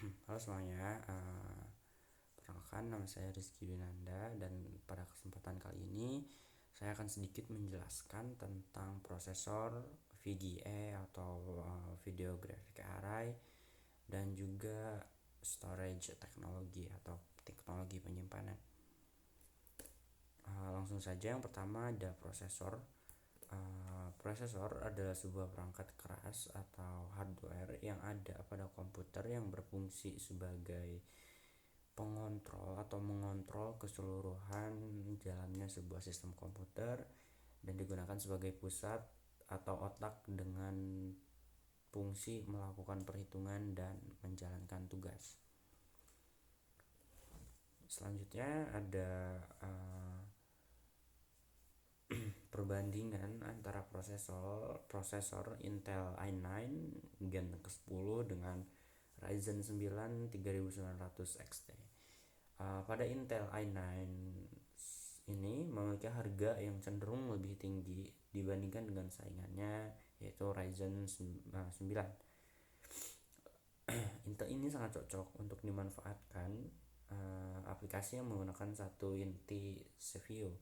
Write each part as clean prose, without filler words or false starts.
Halo semuanya, perkenalkan nama saya Rizky Winanda dan pada kesempatan kali ini saya akan sedikit menjelaskan tentang prosesor VGA atau Video Graphic Array dan juga storage teknologi atau teknologi penyimpanan. Langsung saja, yang pertama ada prosesor. Prosesor adalah sebuah perangkat keras atau hardware yang ada pada komputer yang berfungsi sebagai pengontrol atau mengontrol keseluruhan jalannya sebuah sistem komputer dan digunakan sebagai pusat atau otak dengan fungsi melakukan perhitungan dan menjalankan tugas. Selanjutnya ada perbandingan antara prosesor Intel i9 Gen ke-10 dengan Ryzen 9 3900 XT. Pada Intel i9 ini memiliki harga yang cenderung lebih tinggi dibandingkan dengan saingannya, yaitu Ryzen 9. Intel ini sangat cocok untuk dimanfaatkan aplikasi yang menggunakan satu inti CPU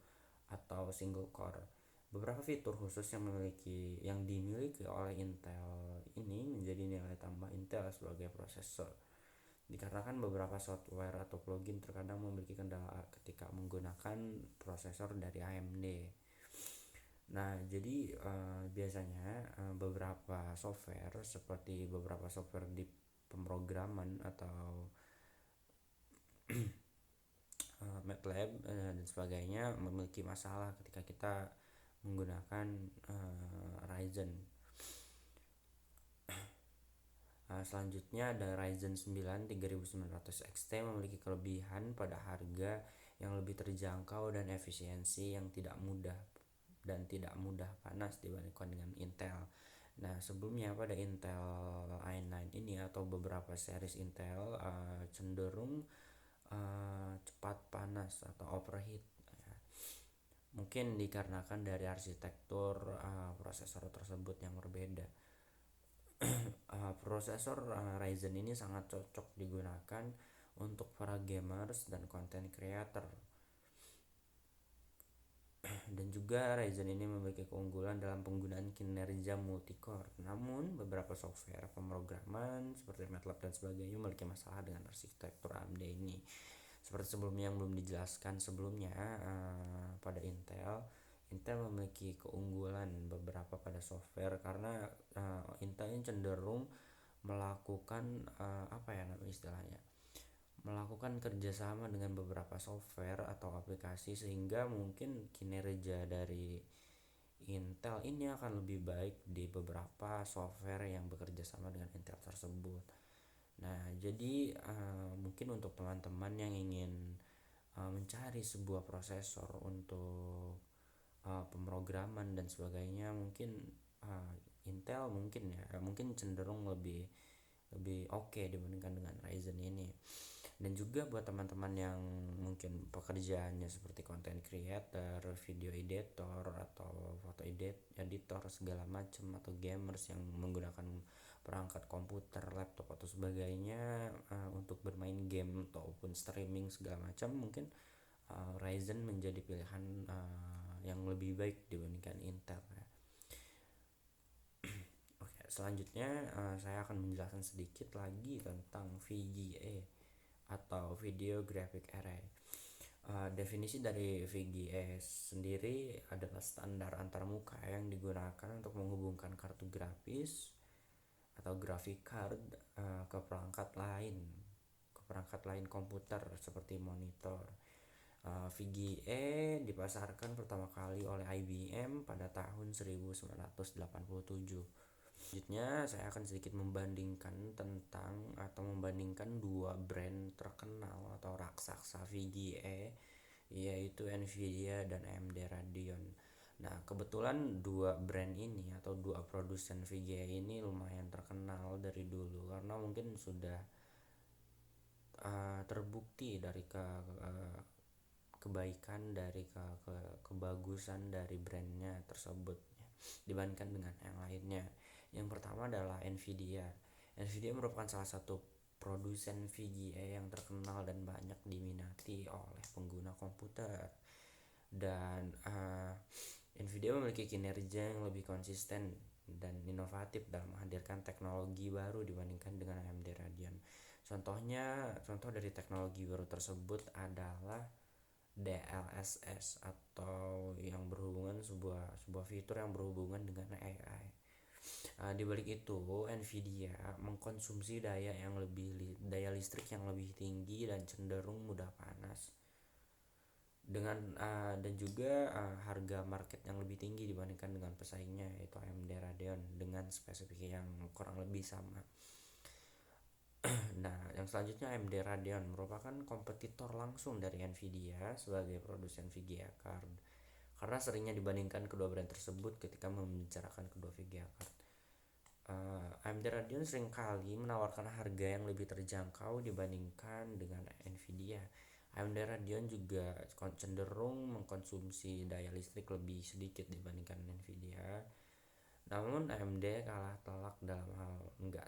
atau single core. Beberapa fitur khusus yang dimiliki oleh Intel ini menjadi nilai tambah Intel sebagai prosesor. Dikarenakan beberapa software atau plugin terkadang memiliki kendala ketika menggunakan prosesor dari AMD. Nah, jadi biasanya beberapa software seperti beberapa software di pemrograman atau MATLAB dan sebagainya memiliki masalah ketika kita menggunakan Ryzen. Selanjutnya ada Ryzen 9 3900 XT memiliki kelebihan pada harga yang lebih terjangkau dan efisiensi yang tidak mudah panas dibandingkan dengan Intel. Nah, sebelumnya pada Intel i9 ini atau beberapa series Intel cenderung cepat panas atau overheat. Mungkin dikarenakan dari arsitektur prosesor tersebut yang berbeda. Prosesor Ryzen ini sangat cocok digunakan untuk para gamers dan content creator. Dan juga Ryzen ini memiliki keunggulan dalam penggunaan kinerja multicore. Namun beberapa software pemrograman seperti MATLAB dan sebagainya memiliki masalah dengan arsitektur AMD ini. Seperti sebelumnya yang belum dijelaskan sebelumnya, pada Intel memiliki keunggulan beberapa pada software karena Intel ini cenderung melakukan melakukan kerjasama dengan beberapa software atau aplikasi sehingga mungkin kinerja dari Intel ini akan lebih baik di beberapa software yang bekerja sama dengan Intel tersebut. Nah, jadi mungkin untuk teman-teman yang ingin mencari sebuah prosesor untuk pemrograman dan sebagainya, mungkin Intel mungkin cenderung lebih lebih oke dibandingkan dengan Ryzen ini. Dan juga buat teman-teman yang mungkin pekerjaannya seperti content creator, video editor atau foto editor segala macam, atau gamers yang menggunakan perangkat komputer, laptop atau sebagainya untuk bermain game ataupun streaming segala macam, mungkin Ryzen menjadi pilihan yang lebih baik dibandingkan Intel ya. Oke, selanjutnya saya akan menjelaskan sedikit lagi tentang VGA atau Video Graphic Array. Definisi dari VGA sendiri adalah standar antarmuka yang digunakan untuk menghubungkan kartu grafis atau graphic card ke perangkat lain komputer seperti monitor. VGA dipasarkan pertama kali oleh IBM pada tahun 1987. Selanjutnya saya akan sedikit membandingkan dua brand terkenal atau raksasa VGA, yaitu Nvidia dan AMD Radeon. Nah, kebetulan dua brand ini atau dua produsen VGA ini lumayan terkenal dari dulu karena mungkin sudah terbukti dari kebaikan dari kebagusan dari brandnya tersebut ya, dibandingkan dengan yang lainnya. Yang pertama adalah Nvidia. Nvidia merupakan salah satu produsen VGA yang terkenal dan banyak diminati oleh pengguna komputer. Dan Nvidia memiliki kinerja yang lebih konsisten dan inovatif dalam menghadirkan teknologi baru dibandingkan dengan AMD Radeon. Contoh dari teknologi baru tersebut adalah DLSS atau yang berhubungan sebuah fitur yang berhubungan dengan AI. Di balik itu, Nvidia mengkonsumsi daya listrik yang lebih tinggi dan cenderung mudah panas dan juga harga market yang lebih tinggi dibandingkan dengan pesaingnya yaitu AMD Radeon dengan spesifik yang kurang lebih sama. Nah, yang selanjutnya AMD Radeon merupakan kompetitor langsung dari Nvidia sebagai produsen VGA card. Karena seringnya dibandingkan kedua brand tersebut ketika membicarakan kedua VGA card. AMD Radeon seringkali menawarkan harga yang lebih terjangkau dibandingkan dengan Nvidia. AMD Radeon juga cenderung mengkonsumsi daya listrik lebih sedikit dibandingkan Nvidia. Namun AMD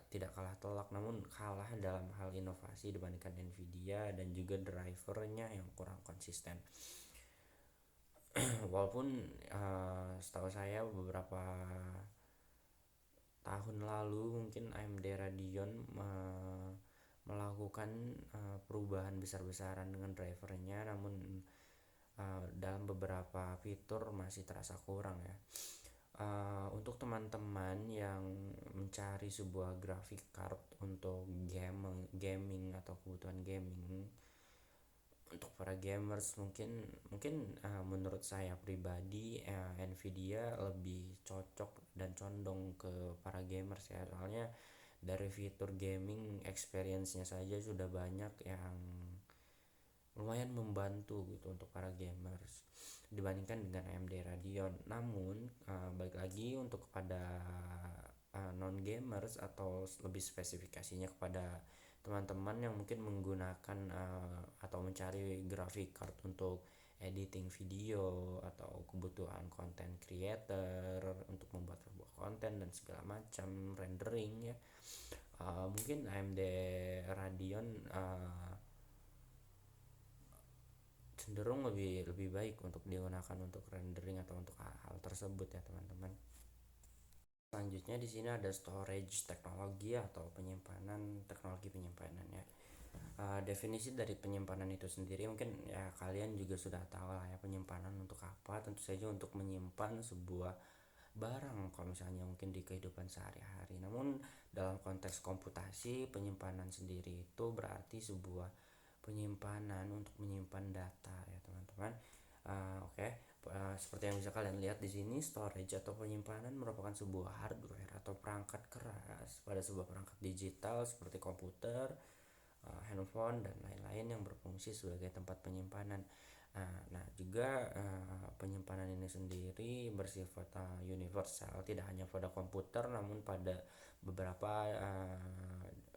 tidak kalah telak, namun kalah dalam hal inovasi dibandingkan Nvidia dan juga drivernya yang kurang konsisten. Walaupun setahu saya beberapa tahun lalu mungkin AMD Radeon melakukan perubahan besar-besaran dengan drivernya, namun dalam beberapa fitur masih terasa kurang ya. Untuk teman-teman yang mencari sebuah graphic card untuk gaming atau kebutuhan gaming, untuk para gamers mungkin menurut saya pribadi Nvidia lebih cocok dan condong ke para gamers ya, soalnya dari fitur gaming experience-nya saja sudah banyak yang lumayan membantu gitu untuk para gamers dibandingkan dengan AMD Radeon. Namun balik lagi untuk kepada non gamers atau lebih spesifikasinya kepada teman-teman yang mungkin menggunakan atau mencari graphic card untuk editing video atau kebutuhan content creator untuk membuat sebuah konten dan segala macam rendering ya, mungkin AMD Radeon cenderung lebih baik untuk digunakan untuk rendering atau untuk hal tersebut ya teman-teman. Selanjutnya di sini ada storage teknologi atau teknologi penyimpanan ya. Definisi dari penyimpanan itu sendiri mungkin ya kalian juga sudah tahu lah ya, penyimpanan untuk apa. Tentu saja untuk menyimpan sebuah barang kalau misalnya mungkin di kehidupan sehari-hari. Namun dalam konteks komputasi, penyimpanan sendiri itu berarti sebuah penyimpanan untuk menyimpan data ya teman-teman. Seperti yang bisa kalian lihat di sini, storage atau penyimpanan merupakan sebuah hardware atau perangkat keras pada sebuah perangkat digital seperti komputer, handphone dan lain-lain yang berfungsi sebagai tempat penyimpanan. Nah juga penyimpanan ini sendiri bersifat universal, tidak hanya pada komputer namun pada beberapa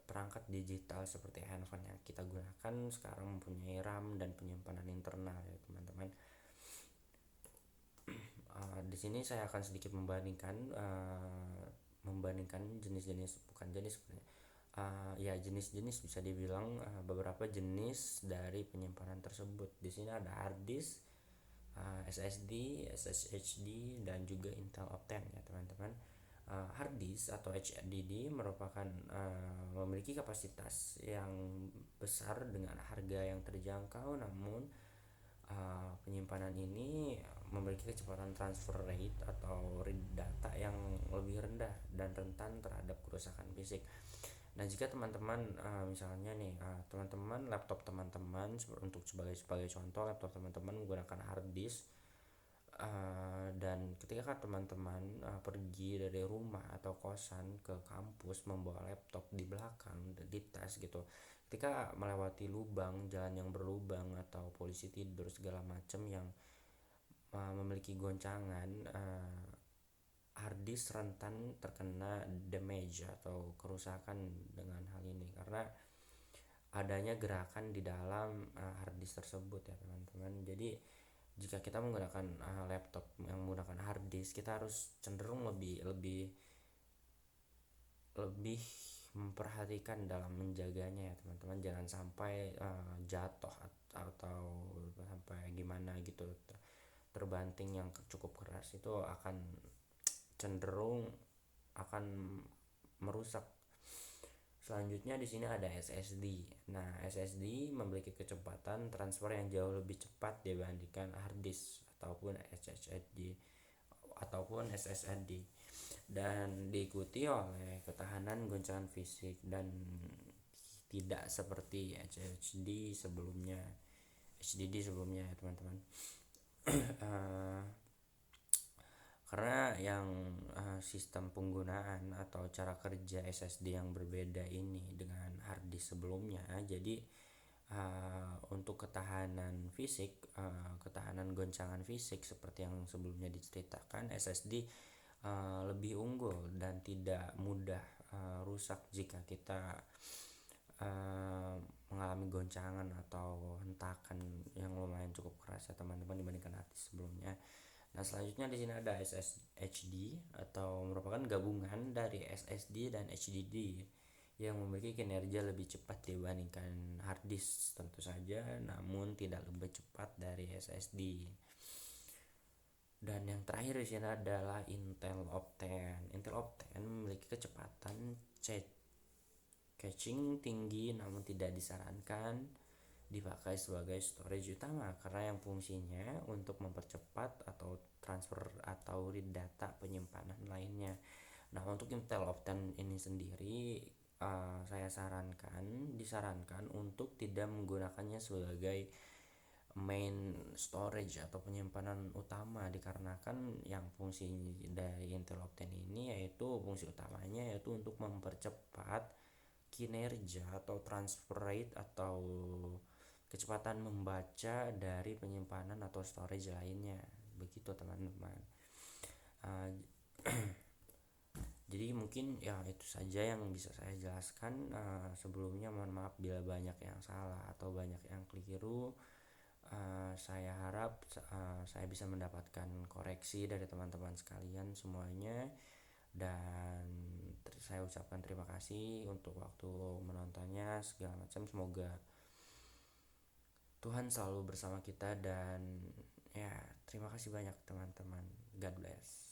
perangkat digital seperti handphone yang kita gunakan sekarang mempunyai RAM dan penyimpanan internal ya teman-teman. Di sini saya akan sedikit membandingkan jenis-jenis, bukan jenis sebenarnya, jenis-jenis bisa dibilang beberapa jenis dari penyimpanan tersebut. Di sini ada hard disk, SSD, SSHD dan juga Intel Optane ya teman-teman. Hard disk atau HDD merupakan memiliki kapasitas yang besar dengan harga yang terjangkau, namun penyimpanan ini memiliki kecepatan transfer rate atau read data yang lebih rendah dan rentan terhadap kerusakan fisik. Nah jika teman-teman misalnya nih teman-teman laptop teman-teman untuk sebagai contoh, laptop teman-teman menggunakan hard disk dan ketika teman-teman pergi dari rumah atau kosan ke kampus membawa laptop di belakang di tas gitu, ketika melewati jalan yang berlubang atau polisi tidur segala macam yang memiliki goncangan, hard disk rentan terkena damage atau kerusakan dengan hal ini karena adanya gerakan di dalam hard disk tersebut ya teman-teman. Jadi jika kita menggunakan laptop yang menggunakan hard disk, kita harus cenderung lebih memperhatikan dalam menjaganya ya teman-teman, jangan sampai jatuh atau sampai gimana gitu, terbanting yang cukup keras itu akan cenderung akan merusak. Selanjutnya di sini ada SSD. Nah, SSD memiliki kecepatan transfer yang jauh lebih cepat dibandingkan hard disk ataupun SSD dan diikuti oleh ketahanan goncangan fisik dan tidak seperti HDD sebelumnya ya teman-teman. Karena yang sistem penggunaan atau cara kerja SSD yang berbeda ini dengan hard disk sebelumnya, jadi untuk ketahanan fisik, ketahanan goncangan fisik seperti yang sebelumnya diceritakan, SSD lebih unggul dan tidak mudah rusak jika kita mengalami goncangan atau hentakan yang lumayan cukup keras ya teman-teman dibandingkan hard disk sebelumnya. Nah, selanjutnya di sini ada SSHD atau merupakan gabungan dari SSD dan HDD yang memiliki kinerja lebih cepat dibandingkan hard disk tentu saja, namun tidak lebih cepat dari SSD. Dan yang terakhir di sini adalah Intel Optane. Intel Optane memiliki kecepatan caching tinggi, namun tidak disarankan dipakai sebagai storage utama karena yang fungsinya untuk mempercepat atau transfer atau read data penyimpanan lainnya. Nah, untuk Intel Optane ini sendiri disarankan untuk tidak menggunakannya sebagai main storage atau penyimpanan utama, dikarenakan yang fungsi dari Intel Optane ini yaitu fungsi utamanya yaitu untuk mempercepat kinerja atau transfer rate atau kecepatan membaca dari penyimpanan atau storage lainnya, begitu teman-teman. Jadi mungkin ya itu saja yang bisa saya jelaskan. Sebelumnya mohon maaf bila banyak yang salah atau banyak yang keliru. Saya harap saya bisa mendapatkan koreksi dari teman-teman sekalian semuanya, dan saya ucapkan terima kasih untuk waktu menontonnya segala macam. Semoga Tuhan selalu bersama kita dan ya terima kasih banyak teman-teman. God bless.